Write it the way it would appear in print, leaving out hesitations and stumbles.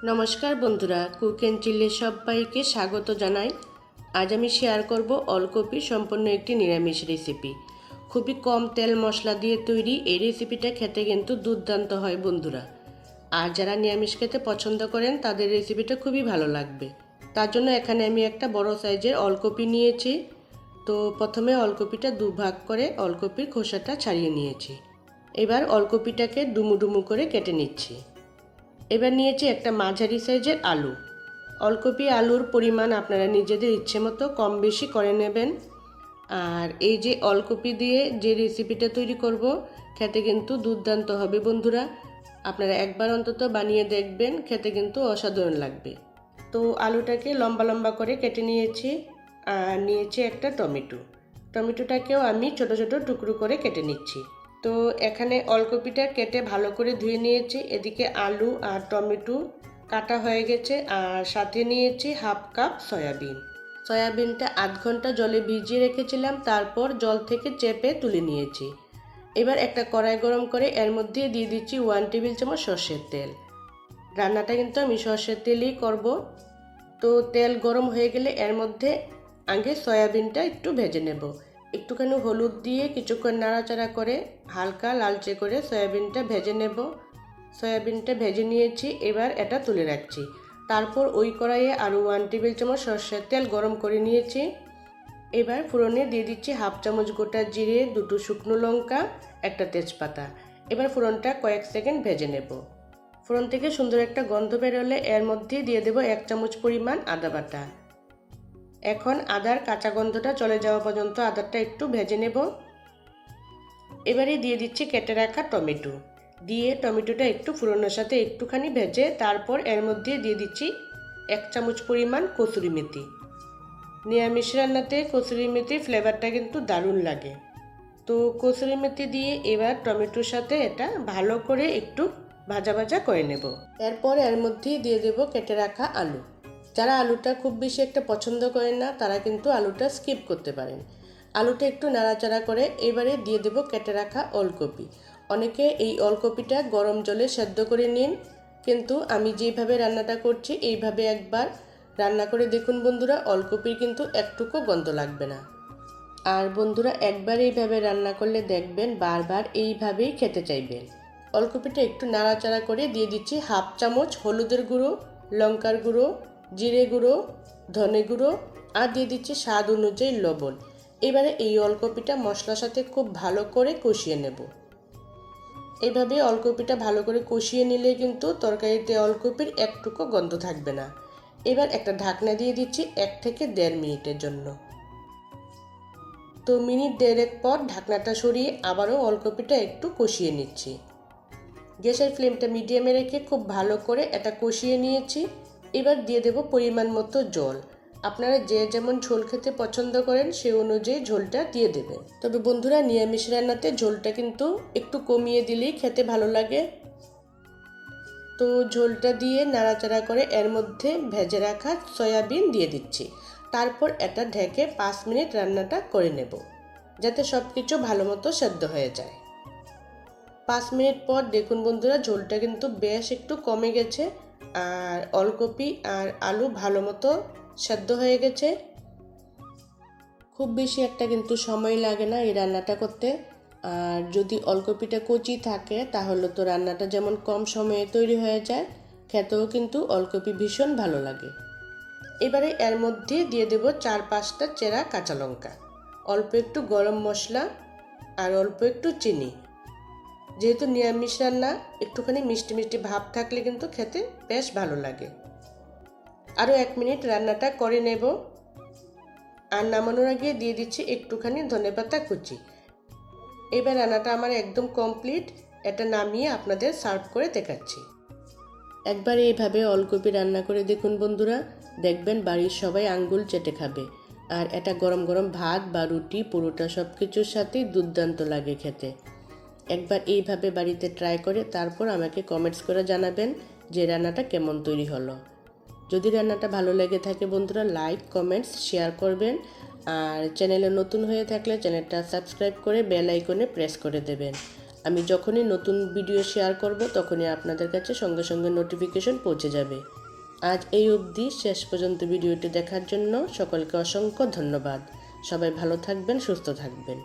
নমস্কার বন্ধুরা, cook and চিল্লে সবাইকে স্বাগত জানাই। আজ আমি শেয়ার করব ওলকপি সম্পূর্ণ একটি নিরামিষ রেসিপি। খুবই কম তেল মশলা দিয়ে তৈরি এই রেসিপিটা খেতে কিন্তু দুর্দান্ত হয় বন্ধুরা। আর যারা নিরামিষ খেতে পছন্দ করেন তাদের রেসিপিটা খুবই ভালো লাগবে। তার জন্য এখানে আমি একটা বড় সাইজের ওলকপি নিয়েছি। তো প্রথমে ওলকপিটা দুভাগ করে ওলকপির খোসাটা ছাড়িয়ে নিয়েছি। এবার ওলকপিটাকে ডুমু ডুমু করে কেটে নিচ্ছি। এবার নিয়েছি একটা মাঝারি সাইজের আলু। ওলকপি আলুর পরিমাণ আপনারা নিজেদের ইচ্ছে মতো কম বেশি করে নেবেন। আর এই যে ওলকপি দিয়ে যে রেসিপিটা তৈরি করব খেতে কিন্তু দুর্দান্ত হবে বন্ধুরা। আপনারা একবার অন্তত বানিয়ে দেখবেন, খেতে কিন্তু অসাধারণ লাগবে। তো আলুটাকে লম্বা লম্বা করে কেটে নিয়েছি। আর নিয়েছি একটা টমেটোটাকেও আমি ছোট ছোট টুকরো করে কেটে নিচ্ছি। তো এখানে ওলকপিটা কেটে ভালো করে ধুয়ে নিয়েছি। এদিকে আলু আর টমেটো কাটা হয়ে গেছে। আর সাথে নিয়েছি হাফ কাপ সয়াবিনটা আধ ঘন্টা জলে ভিজিয়ে রেখেছিলাম, তারপর জল থেকে চেপে তুলে নিয়েছি। এবার একটা কড়াই গরম করে এর মধ্যে দিয়ে দিচ্ছি 1 টেবিল চামচ সর্ষের তেল। রান্নাটা কিন্তু আমি সর্ষের তেলেই করব। তো তেল গরম হয়ে গেলে এর মধ্যে আগে সয়াবিনটা একটু ভেজে নেব। একটুখানি হলুদ দিয়ে কিছুক্ষণ নাড়াচাড়া করে হালকা লালচে করে সয়াবিনটা ভেজে নেব। সয়াবিনটা ভেজে নিয়েছি, এবার এটা তুলে রাখছি। তারপর ওই কড়াইয়ে আরও 1 টেবিল চামচ সর্ষের তেল গরম করে নিয়েছি। এবার ফোড়নে দিয়ে দিচ্ছি হাফ চামচ গোটা জিরে, 2টো শুকনো লঙ্কা, একটা তেজপাতা। এবার ফোড়নটা কয়েক সেকেন্ড ভেজে নেব। ফোড়ন থেকে সুন্দর একটা গন্ধ বেরোলে এর মধ্যে দিয়ে দেব 1 চামচ পরিমাণ আদা বাটা। এখন আদার কাঁচা গন্ধটা চলে যাওয়া পর্যন্ত আদাটা একটু ভেজে নেব। এবারে দিয়ে দিচ্ছি কেটে রাখা টমেটো। দিয়ে টমেটোটা একটু ফোড়নের সাথে একটুখানি ভেজে তারপর এর মধ্যে দিয়ে দিচ্ছি 1 চামচ পরিমাণ কসুরি মেথি। নিরামিষ রান্নাতে কসুরি মেথির ফ্লেভারটা কিন্তু দারুণ লাগে। তো কসুরি মেথি দিয়ে এবার টমেটোর সাথে এটা ভালো করে একটু ভাজা ভাজা করে নেব। এরপর এর মধ্যে দিয়ে দেব কেটে রাখা আলু। যারা আলুটা খুব বেশি একটা পছন্দ করেন না তারা কিন্তু আলুটা স্কিপ করতে পারেন। আলুটা একটু নাড়াচাড়া করে এবারে দিয়ে দেব কেটে রাখা ওলকপি। অনেকে এই ওলকপিটা গরম জলে সেদ্ধ করে নিন, কিন্তু আমি যেভাবে রান্নাটা করছি এইভাবে একবার রান্না করে দেখুন বন্ধুরা, ওলকপির কিন্তু একটুকু গন্ধ লাগবে না। আর বন্ধুরা একবার এইভাবে রান্না করলে দেখবেন বারবার এইভাবেই খেতে চাইবেন। ওলকপিটা একটু নাড়াচাড়া করে দিয়ে দিচ্ছি হাফ চামচ হলুদের গুঁড়ো, লঙ্কার গুঁড়ো, জিরে গুঁড়ো, ধনে গুঁড়ো আর দিয়ে দিচ্ছি স্বাদ অনুযায়ী লবণ। এবারে এই ওলকপিটা মশলার সাথে খুব ভালো করে কষিয়ে নেব। এইভাবে ওলকপিটা ভালো করে কষিয়ে নিলে কিন্তু তরকারিতে ওলকপির একটুকু গন্ধ থাকবে না। এবার একটা ঢাকনা দিয়ে দিচ্ছি 1 থেকে 1.5 মিনিটের জন্য। তো মিনিট 1.5 পর ঢাকনাটা সরিয়ে আবারও ওলকপিটা একটু কষিয়ে নিচ্ছি। গ্যাসের ফ্লেমটা মিডিয়ামে রেখে খুব ভালো করে এটা কষিয়ে নিয়েছি। এবার দিয়ে দেব পরিমাণ মতো জল। আপনারা যে যেমন ঝোল খেতে পছন্দ করেন সে অনুযায়ী ঝোলটা দিয়ে দেবেন। তবে বন্ধুরা নিরামিষ রান্নাতে ঝোলটা কিন্তু একটু কমিয়ে দিলেই খেতে ভালো লাগে। তো ঝোলটা দিয়ে নাড়াচাড়া করে এর মধ্যে ভেজে রাখা সয়াবিন দিয়ে দিচ্ছি। তারপর এটা ঢেকে 5 মিনিট রান্নাটা করে নেব, যাতে সব কিছু ভালো মতো সেদ্ধ হয়ে যায়। 5 মিনিট পর দেখুন বন্ধুরা ঝোলটা কিন্তু বেশ একটু কমে গেছে আর ওলকপি আর আলু ভালো মতো সেদ্ধ হয়ে গেছে। খুব বেশি একটা কিন্তু সময় লাগে না এই রান্নাটা করতে। আর যদি ওলকপিটা কচি থাকে তাহলে তো রান্নাটা যেমন কম সময়ে তৈরি হয়ে যায়, খেতেও কিন্তু ওলকপি ভীষণ ভালো লাগে। এবারে এর মধ্যে দিয়ে দেব 4-5টা চেরা কাঁচা লঙ্কা, অল্প একটু গরম মশলা আর অল্প একটু চিনি। যেহেতু নিরামিষ রান্না একটুখানি মিষ্টি মিষ্টি ভাব থাকলে কিন্তু খেতে বেশ ভালো লাগে। আরও 1 মিনিট রান্নাটা করে নেব। আর নামানোর আগে দিয়ে দিচ্ছি একটুখানি ধনেপাতা কুচি। এবার রান্নাটা আমার একদম কমপ্লিট। এটা নামিয়ে আপনাদের সার্ভ করে দেখাচ্ছি। একবার এইভাবে ওলকপি রান্না করে দেখুন বন্ধুরা, দেখবেন বাড়ির সবাই আঙ্গুল চেটে খাবে। আর এটা গরম গরম ভাত বা রুটি পরোটা সব কিছুর সাথেই দুর্দান্ত লাগে খেতে। একবার এইভাবে বাড়িতে ট্রাই করে তারপর আমাকে কমেন্টস করে জানাবেন যে রান্নাটা কেমন তৈরি হলো। যদি রান্নাটা ভালো লেগে থাকে বন্ধুরা লাইক কমেন্টস শেয়ার করবেন। আর চ্যানেলে নতুন হয়ে থাকলে চ্যানেলটা সাবস্ক্রাইব করে বেল আইকনে প্রেস করে দেবেন। আমি যখনই নতুন ভিডিও শেয়ার করব তখনই আপনাদের কাছে সঙ্গে সঙ্গে নোটিফিকেশন পৌঁছে যাবে। আজ এই অবধি শেষ পর্যন্ত ভিডিওটি দেখার জন্য সকলকে অসংখ্য ধন্যবাদ। সবাই ভালো থাকবেন, সুস্থ থাকবেন।